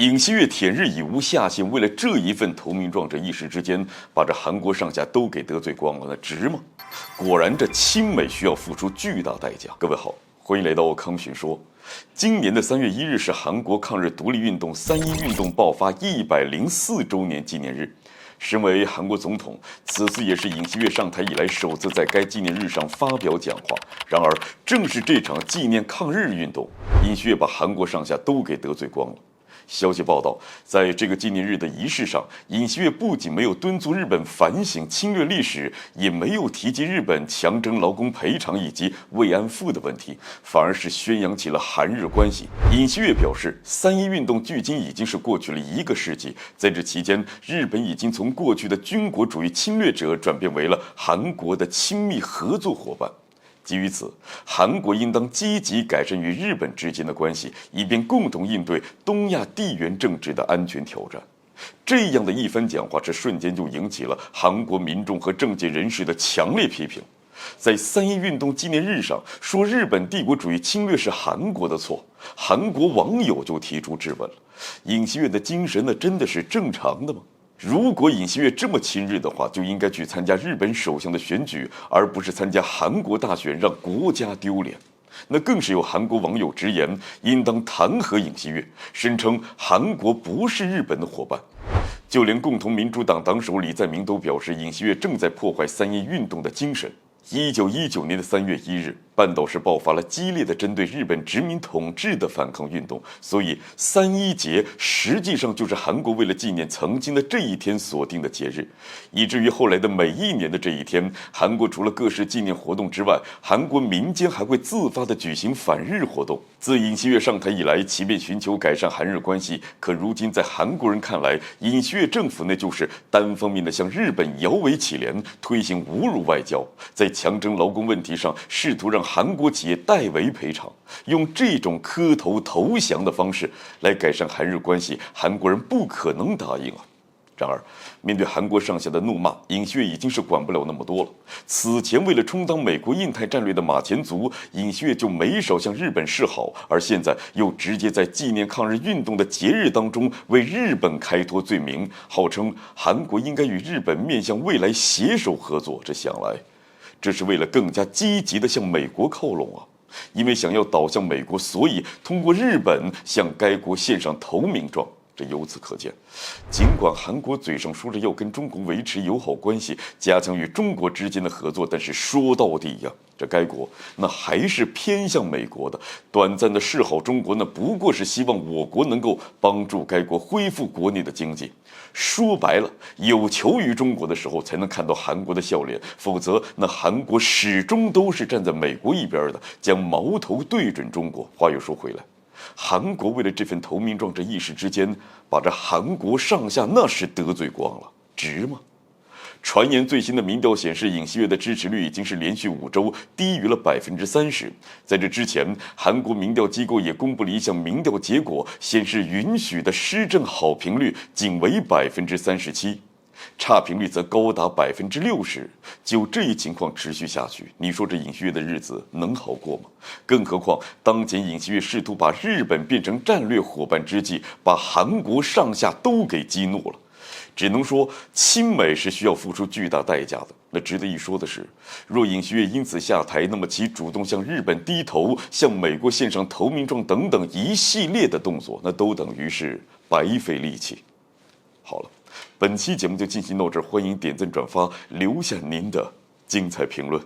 尹锡悦舔日以无下限，为了这一份投名状，这一时之间把这韩国上下都给得罪光了，那值吗？果然，这亲美需要付出巨大代价。各位好，欢迎来到康讯说。今年的3月1日是韩国抗日独立运动3·1运动爆发104周年纪念日。身为韩国总统，此次也是尹锡悦上台以来首次在该纪念日上发表讲话。然而，正是这场纪念抗日运动，尹锡悦把韩国上下都给得罪光了。消息报道，在这个纪念日的仪式上，尹锡悦不仅没有敦促日本反省侵略历史，也没有提及日本强征劳工赔偿以及慰安妇的问题，反而是宣扬起了韩日关系。尹锡悦表示，3·1运动距今已经是过去了1个世纪，在这期间，日本已经从过去的军国主义侵略者转变为了韩国的亲密合作伙伴。基于此，韩国应当积极改善与日本之间的关系，以便共同应对东亚地缘政治的安全挑战。这样的一番讲话，这瞬间就引起了韩国民众和政界人士的强烈批评。在3·1运动纪念日上说日本帝国主义侵略是韩国的错，韩国网友就提出质问了：尹锡悦的精神那真的是正常的吗？如果尹锡悦这么亲日的话，就应该去参加日本首相的选举，而不是参加韩国大选，让国家丢脸。那更是有韩国网友直言，应当弹劾尹锡悦，声称韩国不是日本的伙伴。就连共同民主党党首李在明都表示，尹锡悦正在破坏3·1运动的精神。1919年的3月1日，半岛市爆发了激烈的针对日本殖民统治的反抗运动，所以3·1节实际上就是韩国为了纪念曾经的这一天所定的节日，以至于后来的每一年的这一天，韩国除了各式纪念活动之外，韩国民间还会自发地举行反日活动。自尹锡悦上台以来，即便寻求改善韩日关系，可如今在韩国人看来，尹锡悦政府那就是单方面的向日本摇尾乞怜，推行侮辱外交，在强征劳工问题上试图让韩国企业代为赔偿，用这种磕头投降的方式来改善韩日关系，韩国人不可能答应啊。然而，面对韩国上下的怒骂，尹锡悦已经是管不了那么多了。此前为了充当美国印太战略的马前卒，尹锡悦就没少向日本示好，而现在又直接在纪念抗日运动的节日当中为日本开脱罪名，号称韩国应该与日本面向未来携手合作。这想来，这是为了更加积极地向美国靠拢啊！因为想要倒向美国，所以通过日本向该国献上投名状。这由此可见，尽管韩国嘴上说着要跟中国维持友好关系，加强与中国之间的合作，但是说到底呀，这该国那还是偏向美国的。短暂的示好中国，那不过是希望我国能够帮助该国恢复国内的经济。说白了，有求于中国的时候，才能看到韩国的笑脸，否则那韩国始终都是站在美国一边的，将矛头对准中国。话又说回来，韩国为了这份投名状，这一时之间把这韩国上下那是得罪光了，值吗？传言最新的民调显示，尹锡悦的支持率已经是连续5周低于了30%。在这之前，韩国民调机构也公布了一项民调结果，显示允许的施政好评率仅为37%，差评率则高达60%。就这一情况持续下去，你说这尹锡悦的日子能好过吗？更何况当前尹锡悦试图把日本变成战略伙伴之际，把韩国上下都给激怒了。只能说，亲美是需要付出巨大代价的。那值得一说的是，若尹锡悦因此下台，那么其主动向日本低头、向美国献上投名状等等一系列的动作，那都等于是白费力气。好了，本期节目就进行到这儿，欢迎点赞转发，留下您的精彩评论。